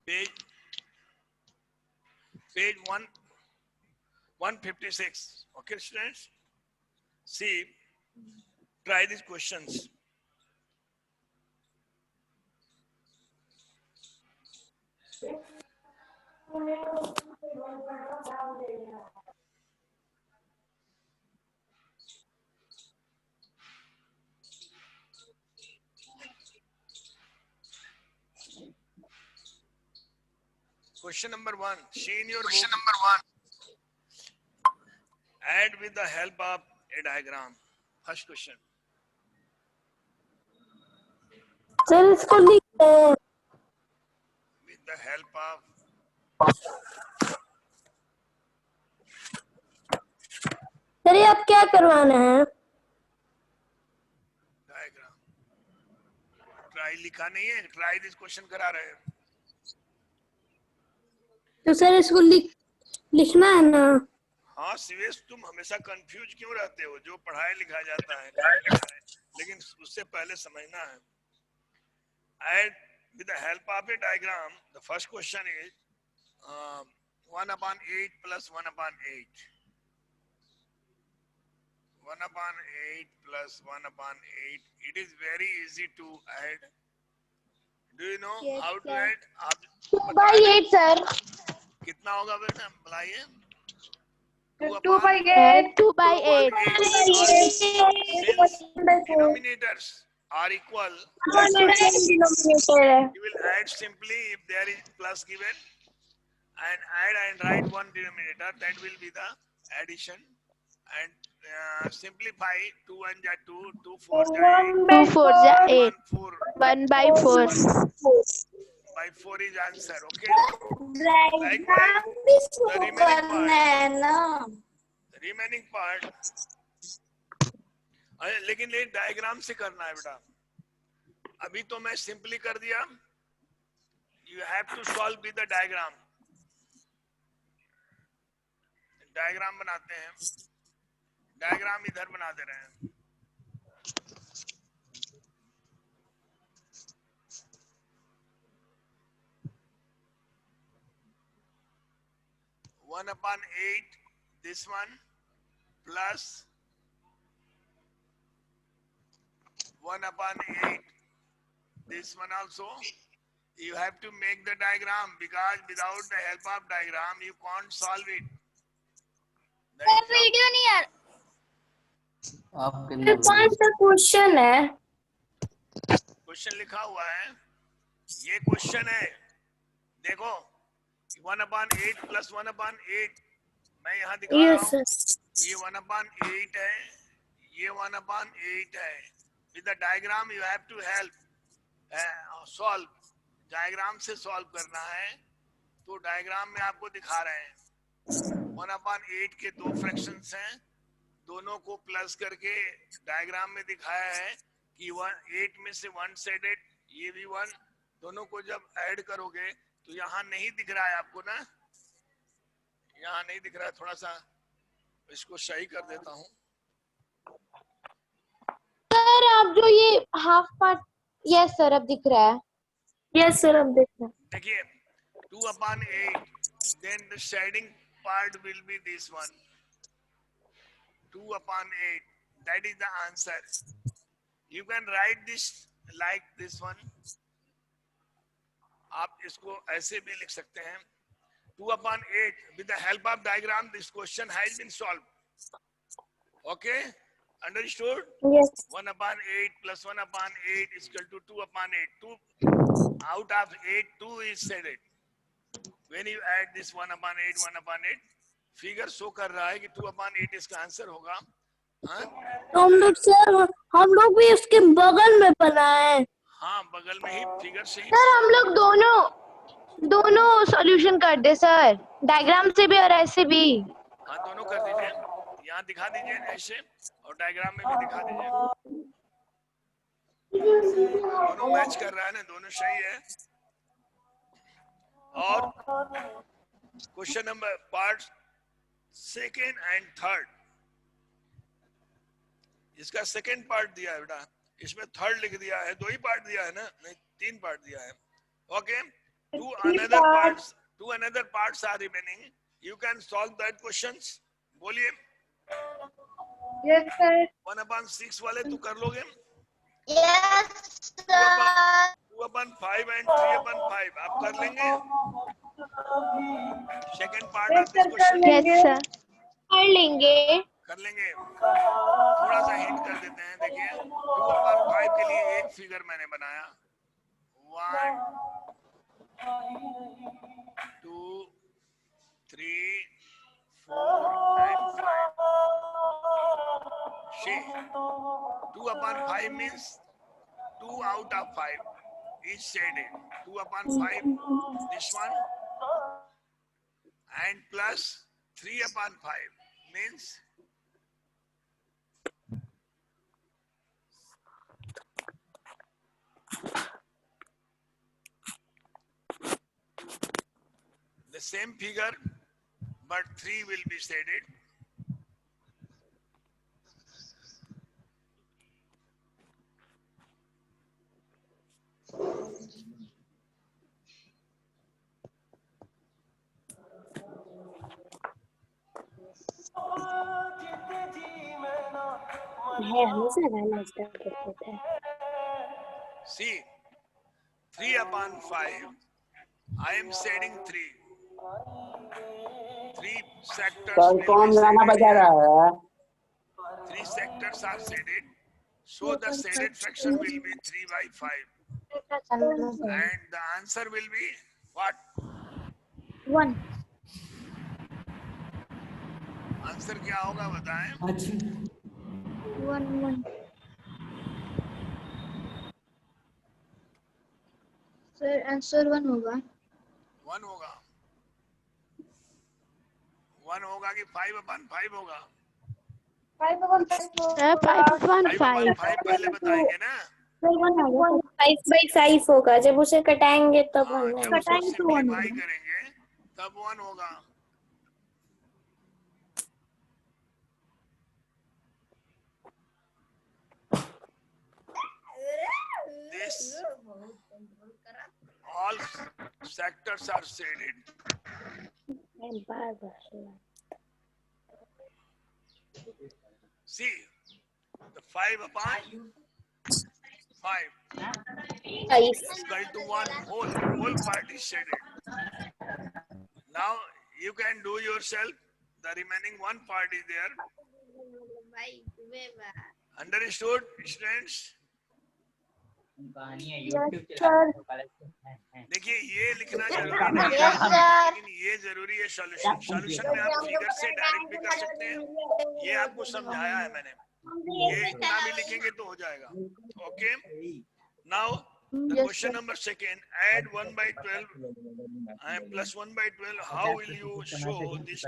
page 156. Okay, students. See, try these questions. Question number 1. See in your book. Question number 1. Add with the help of a diagram. First question. Sir इसको लिख With the help of sir ये आप क्या करवाना है? Diagram. Try लिखा नहीं है, ट्राई दिस क्वेश्चन करा रहे हैं. तो सर इसको लिखना है ना? हाँ शिवेश, तुम हमेशा कंफ्यूज क्यों रहते हो? जो पढ़ाया लिखा जाता है लेकिन उससे पहले समझना है. Add with the help of a diagram. The first question is 1/8 plus 1/8. 1/8 plus 1/8. It is very easy to add. Do you know how to add? आप 2/8 sir. कितना होगा बेटा बताइए? 2/8. 2/8. Since denominators are equal, you will add simply if there is plus given and add and write one denominator. That will be the addition and simplify. 2 1 ja 2, 2 4 ja 8, 2 4 8. 1 4 1/4. by 4 is answer. Okay. Likewise, the remaining part. लेकिन ये diagram से करना है बेटा. अभी तो मैं simply कर दिया. You have to solve with the diagram. Diagram बनाते हैं. डायग्राम इधर बना दे रहे हैं. One upon 8, this one, plus 1/8, this one also. You have to make the diagram because without the help of diagram you can't solve it. Video नहीं यार. ये कौन सा क्वेश्चन है? क्वेश्चन लिखा हुआ है. ये क्वेश्चन है. देखो 1/8 plus 1/8. मैं यहाँ दिखा रहा हूँ. ये 1/8 है. ये 1/8 है. With the diagram you have to help solve. Diagram से सॉल्व करना है. तो डायग्राम में आपको दिखा रहे हैं 1/8 के दो फ्रैक्शंस हैं. दोनों को प्लस करके डायग्राम में दिखाया है कि 8 में से 1 सेडेड, ये भी 1. दोनों को जब ऐड करोगे तो यहाँ नहीं दिख रहा है आपको ना. यहाँ नहीं दिख रहा है. थोड़ा सा इसको सही कर देता हूँ. सर आप जो ये हाफ पार्ट. यस सर अब दिख रहा है. यस सर अब देखना. देखिए 2/8, then the shading part will be this one. 2/8. That is the answer. You can write this like this one. आप इसको ऐसे भी लिख सकते हैं. 2/8. With the help of diagram, this question has been solved. Okay, understood? Yes. 1/8 plus 1/8 is equal to 2/8. 2 out of 8, 2 is shaded. When you add this 1/8, 1/8, figure show कर रहा है कि 2/8 इसका आंसर होगा. तो हम लोग भी उसके बगल में बनाए. हाँ बगल में ही फिगर से ही. सर हम लोग दोनों सॉल्यूशन कर दे सर. डायग्राम से भी और ऐसे भी. हाँ दोनों कर दीजिए. यहाँ दिखा दीजिए ऐसे और डायग्राम में भी दिखा दीजिए. दोनों मैच कर रहा है ना. दोनों सही है. और question number part second and third. इसका सेकेंड पार्ट दिया है बेटा. इसमें थर्ड लिख दिया है. 2 ही पार्ट दिया है ना. नहीं 3 पार्ट दिया है. Okay two another parts are remaining. You can solve that questions. बोलिए. Yes, sir. 1/6 वाले तू कर लोगे? Yes, sir. 2/5 and 3/5 आप कर लेंगे? Second part of this question. Yes, sir. कर लेंगे. कर लेंगे. थोड़ा सा हिंट कर देते हैं. देखिए 2/5 के लिए एक फिगर मैंने बनाया. 1 2 3 4 and 5. See, 2/5 means 2 out of 5 is shaded. 2/5 this one and plus 3/5 means the same figure but 3 will be shaded. हमेशा गाना स्टार्ट करते थे. See, 3/5 I am shading 3 sectors कल will कौन be गाना shaded बजा here. रहा है? 3 sectors are shaded, so the shaded fraction will be 3/5 and the answer will be what? 1. Answer क्या होगा बताएं? 1. सर आंसर 1 होगा. 1 होगा. 1 होगा कि 5/5 होगा? 5/5 पहले बताएंगे ना. 5/5 होगा. जब उसे कटाएंगे तब हाँ, जब उसको कटाएंगे तो 1 सिंप्लीफाई होगा. करेंगे तब 1 होगा. This all sectors are shaded. See, the 5/5 is equal to 1 whole part is shaded. Now you can do yourself. The remaining one part is there. Understood, students? देखिए ये लिखना जरूरी नहीं है, लेकिन ये जरूरी है. सॉल्यूशन में आप फिगर से डायरेक्ट भी कर सकते हैं. ये आपको समझाया है मैंने. ये इतना भी लिखेंगे तो हो जाएगा. Okay. Now the question number second, add 1/12 and plus 1/12. How will you show this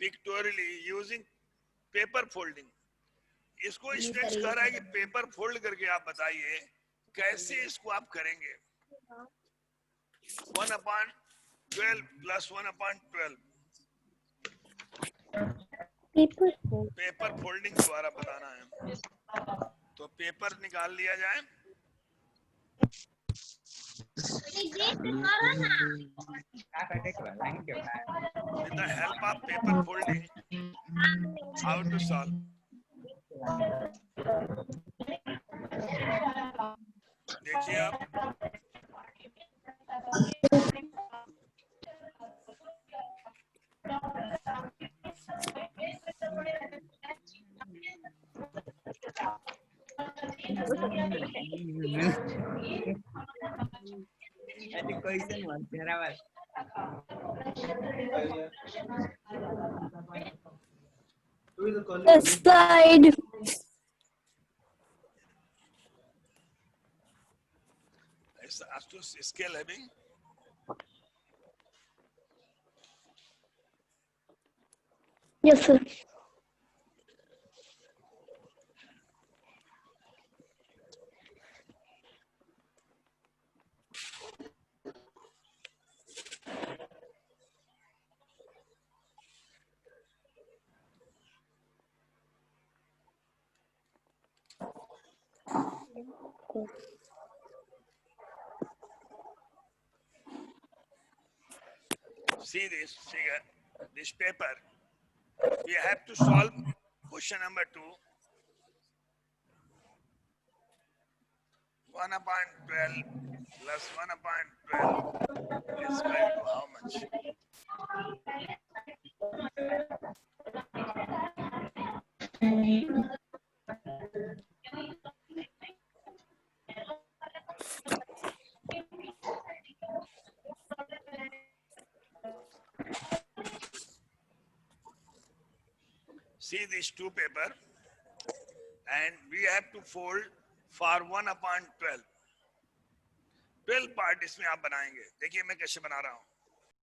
pictorially using paper folding? इसको स्टूडेंट्स कह रहा है कि पेपर फोल्ड करके आप बताइए कैसे इसको आप करेंगे. 1/12 plus 1/12 पेपर फोल्डिंग द्वारा बताना है. तो पेपर निकाल लिया जाए. With the help of paper folding, how to solve? देखिए आप slide. Scale having. Yes, sir. See this figure, this paper. We have to solve question number 2. 1/12 plus 1/12 is equal to how much? See these two paper, and we have to fold for 1/12. 12 part इसमें आप बनाएंगे. देखिए मैं कैसे बना रहा हूं.